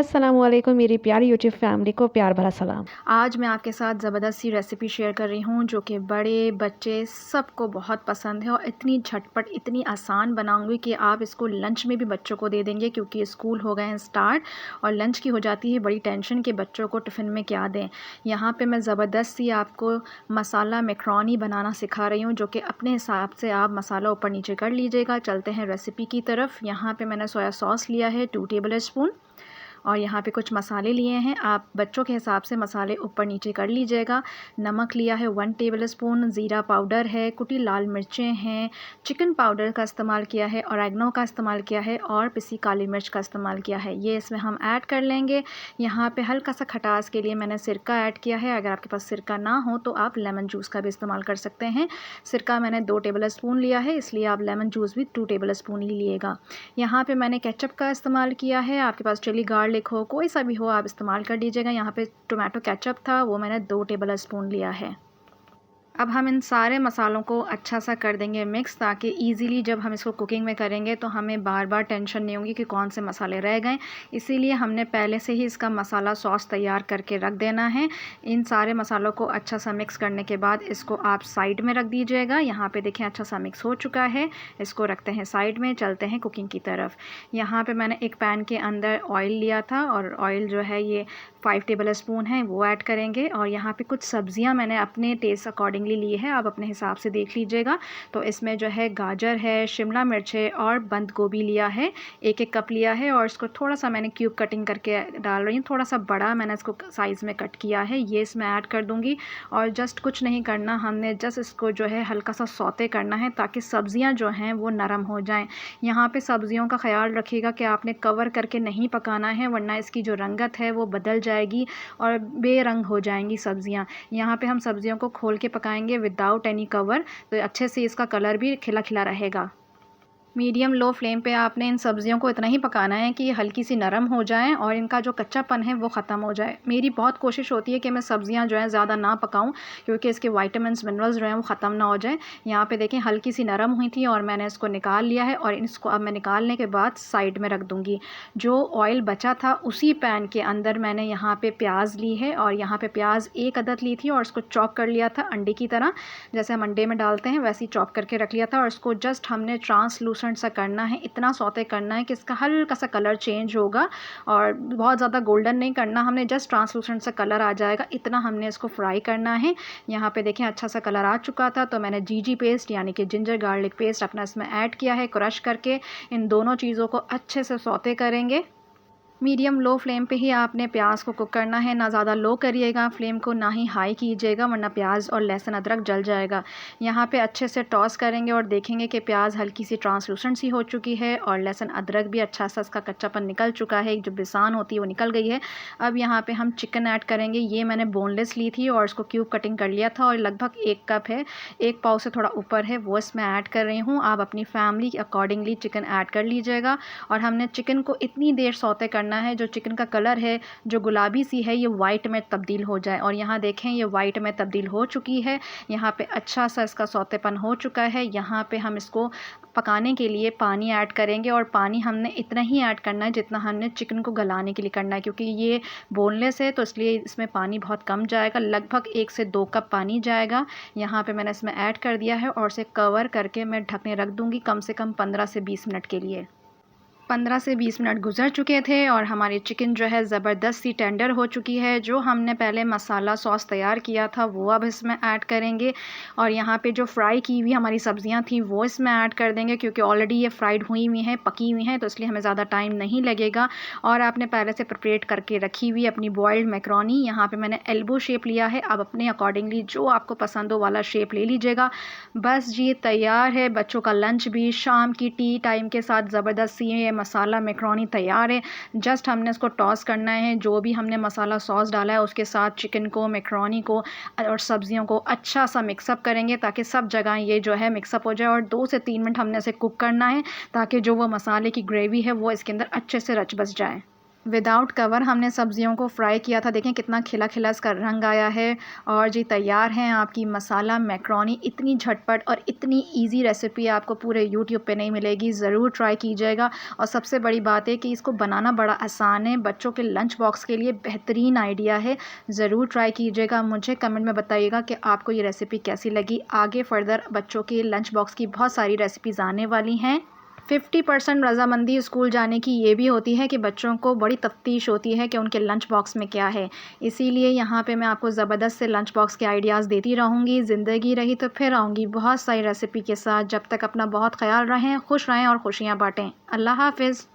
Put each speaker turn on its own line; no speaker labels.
अस्सलामुअलैकुम मेरी प्यारी यूट्यूब फैमिली को प्यार भरा सलाम।
आज मैं आपके साथ ज़बरदस्त सी रेसिपी शेयर कर रही हूँ जो कि बड़े बच्चे सबको बहुत पसंद है और इतनी झटपट इतनी आसान बनाऊँगी कि आप इसको लंच में भी बच्चों को दे देंगे, क्योंकि स्कूल हो गए हैं स्टार्ट और लंच की हो जाती है बड़ी टेंशन कि बच्चों को टिफ़िन में क्या दें। यहाँ पे मैं ज़बरदस्त सी आपको मसाला मैक्रोनी बनाना सिखा रही हूँ, जो कि अपने हिसाब से आप मसाला ऊपर नीचे कर लीजिएगा। चलते हैं रेसिपी की तरफ। यहाँ पर मैंने सोया सॉस लिया है 2 टेबल स्पून और यहाँ पे कुछ मसाले लिए हैं। आप बच्चों के हिसाब से मसाले ऊपर नीचे कर लीजिएगा। नमक लिया है 1 टेबलस्पून, ज़ीरा पाउडर है, कुटी लाल मिर्चें हैं, चिकन पाउडर का इस्तेमाल किया है, ऑरेगनो का इस्तेमाल किया है और पिसी काली मिर्च का इस्तेमाल किया है। ये इसमें हम ऐड कर लेंगे। यहाँ पे हल्का सा खटास के लिए मैंने सिरका ऐड किया है। अगर आपके पास सिरका ना हो तो आप लेमन जूस का भी इस्तेमाल कर सकते हैं। सिरका मैंने 2 टेबलस्पून लिया है, इसलिए आप लेमन जूस भी 2 टेबलस्पून ही लिएगा। यहाँ पे मैंने केचप का इस्तेमाल किया है। आपके पास चिली गार्लिक हो, कोई सा भी हो, आप इस्तेमाल कर लीजिएगा। यहाँ पे टोमेटो केचप था, वो मैंने 2 टेबल स्पून लिया है। अब हम इन सारे मसालों को अच्छा सा कर देंगे मिक्स, ताकि इजीली जब हम इसको कुकिंग में करेंगे तो हमें बार बार टेंशन नहीं होगी कि कौन से मसाले रह गए। इसीलिए हमने पहले से ही इसका मसाला सॉस तैयार करके रख देना है। इन सारे मसालों को अच्छा सा मिक्स करने के बाद इसको आप साइड में रख दीजिएगा। यहाँ पे देखें अच्छा सा मिक्स हो चुका है, इसको रखते हैं साइड में। चलते हैं कुकिंग की तरफ। यहाँ पर मैंने एक पैन के अंदर ऑयल लिया था और ऑयल जो है ये 5 टेबल स्पून है, वो ऐड करेंगे। और यहाँ पे कुछ सब्जियाँ मैंने अपने टेस्ट अकॉर्डिंगली ली है, आप अपने हिसाब से देख लीजिएगा। तो इसमें जो है गाजर है, शिमला मिर्च है और बंद गोभी लिया है, 1-1 कप लिया है। और इसको थोड़ा सा मैंने क्यूब कटिंग करके डाल रही हूँ, थोड़ा सा बड़ा मैंने इसको साइज़ में कट किया है, ये इसमें ऐड कर दूँगी। और जस्ट कुछ नहीं करना, हमने जस्ट इसको जो है हल्का सा सौते करना है ताकि सब्जियाँ जो हैं वो नरम हो जाएँ। यहाँ पे सब्जियों का ख्याल रखिएगा कि आपने कवर करके नहीं पकाना है, वरना इसकी जो रंगत है वो बदल जाएगी और बेरंग हो जाएंगी सब्जियां। यहाँ पे हम सब्जियों को खोल के पकाएंगे विदाउट एनी कवर, तो अच्छे से इसका कलर भी खिला खिला रहेगा। मीडियम लो फ्लेम पे आपने इन सब्जियों को इतना ही पकाना है कि हल्की सी नरम हो जाएं और इनका जो कच्चापन है वो ख़त्म हो जाए। मेरी बहुत कोशिश होती है कि मैं सब्जियां जो है ज़्यादा ना पकाऊं, क्योंकि इसके विटामिन्स मिनरल्स जो हैं वो ख़त्म ना हो जाए। यहाँ पे देखें हल्की सी नरम हुई थी और मैंने इसको निकाल लिया है। और इसको अब मैं निकालने के बाद साइड में रख दूँगी। जो ऑयल बचा था उसी पैन के अंदर मैंने यहाँ पर प्याज ली है और यहाँ पर प्याज 1 अदद ली थी और उसको चॉप कर लिया था अंडे की तरह, जैसे हम अंडे में डालते हैं वैसे ही चॉप करके रख लिया था। और इसको जस्ट हमने ट्रांसलूसेंट सा करना है, इतना सौते करना है कि इसका हल्का सा कलर चेंज होगा और बहुत ज़्यादा गोल्डन नहीं करना हमने, जस्ट ट्रांसलूसेंट सा कलर आ जाएगा, इतना हमने इसको फ्राई करना है। यहाँ पे देखें अच्छा सा कलर आ चुका था, तो मैंने जीजी पेस्ट यानी कि जिंजर गार्लिक पेस्ट अपना इसमें ऐड किया है क्रश करके। इन दोनों चीज़ों को अच्छे से सौते करेंगे। मीडियम लो फ्लेम पे ही आपने प्याज को कुक करना है, ना ज़्यादा लो करिएगा फ्लेम को, ना ही हाई कीजिएगा, वरना प्याज और लहसुन अदरक जल जाएगा। यहाँ पे अच्छे से टॉस करेंगे और देखेंगे कि प्याज हल्की सी ट्रांसलूसेंट सी हो चुकी है और लहसुन अदरक भी अच्छा सा इसका कच्चापन निकल चुका है, जो बिसान होती है वो निकल गई है। अब यहाँ पे हम चिकन ऐड करेंगे। ये मैंने बोनलेस ली थी और इसको क्यूब कटिंग कर लिया था और लगभग 1 कप है, 1 पाव से थोड़ा ऊपर है, वो इसमें ऐड कर रही हूँ। आप अपनी फैमिली के अकॉर्डिंगली चिकन ऐड कर लीजिएगा। और हमने चिकन को इतनी देर सौते करना है जो चिकन का कलर है जो गुलाबी सी है ये वाइट में तब्दील हो जाए। और यहाँ देखें ये वाइट में तब्दील हो चुकी है, यहाँ पे अच्छा सा इसका सौतेपन हो चुका है। यहाँ पे हम इसको पकाने के लिए पानी ऐड करेंगे और पानी हमने इतना ही ऐड करना है जितना हमने चिकन को गलाने के लिए करना है, क्योंकि ये बोनलेस है तो इसलिए इसमें पानी बहुत कम जाएगा, लगभग 1 से 2 कप पानी जाएगा। यहाँ पे मैंने इसमें ऐड कर दिया है और इसे कवर करके मैं ढकने रख दूँगी कम से कम 15 से 20 मिनट के लिए। 15 से 20 मिनट गुजर चुके थे और हमारी चिकन जो है ज़बरदस्त सी टेंडर हो चुकी है। जो हमने पहले मसाला सॉस तैयार किया था वो अब इसमें ऐड करेंगे और यहाँ पे जो फ्राई की हुई हमारी सब्जियां थी वो इसमें ऐड कर देंगे, क्योंकि ऑलरेडी ये फ्राइड हुई हुई हैं, पकी हुई हैं, तो इसलिए हमें ज़्यादा टाइम नहीं लगेगा। और आपने पहले से प्रिपरेट करके रखी हुई अपनी बॉयल्ड मैक्रोनी, यहाँ पर मैंने एल्बो शेप लिया है, अब अपने अकॉर्डिंगली जो आपको पसंद हो वाला शेप ले लीजिएगा। बस जी तैयार है, बच्चों का लंच भी, शाम की टी टाइम के साथ ज़बरदस्त सी मसाला मैक्रोनी तैयार है। जस्ट हमने इसको टॉस करना है, जो भी हमने मसाला सॉस डाला है उसके साथ चिकन को, मैक्रोनी को और सब्जियों को अच्छा सा मिक्सअप करेंगे ताकि सब जगह ये जो है मिक्सअप हो जाए। और 2 से 3 मिनट हमने इसे कुक करना है ताकि जो वो मसाले की ग्रेवी है वो इसके अंदर अच्छे से रच बस जाए। विदाउट कवर हमने सब्जियों को फ्राई किया था। देखें कितना खिला खिला इसका रंग आया है। और जी तैयार है आपकी मसाला मैक्रोनी। इतनी झटपट और इतनी इजी रेसिपी आपको पूरे यूट्यूब पे नहीं मिलेगी, ज़रूर ट्राई कीजिएगा। और सबसे बड़ी बात है कि इसको बनाना बड़ा आसान है, बच्चों के लंच बॉक्स के लिए बेहतरीन आइडिया है। ज़रूर ट्राई कीजिएगा। मुझे कमेंट में बताइएगा कि आपको ये रेसिपी कैसी लगी। आगे फर्दर बच्चों के लंच बॉक्स की बहुत सारी रेसिपीज़ आने वाली हैं। 50% रज़ामंदी स्कूल जाने की ये भी होती है कि बच्चों को बड़ी तफ्तीश होती है कि उनके लंच बॉक्स में क्या है। इसीलिए यहाँ पे मैं आपको ज़बरदस्त से लंच बॉक्स के आइडियाज़ देती रहूँगी। ज़िंदगी रही तो फिर आऊँगी बहुत सारी रेसिपी के साथ। जब तक अपना बहुत ख्याल रहें, खुश रहें और खुशियाँ बाँटें। अल्लाह हाफ़िज़।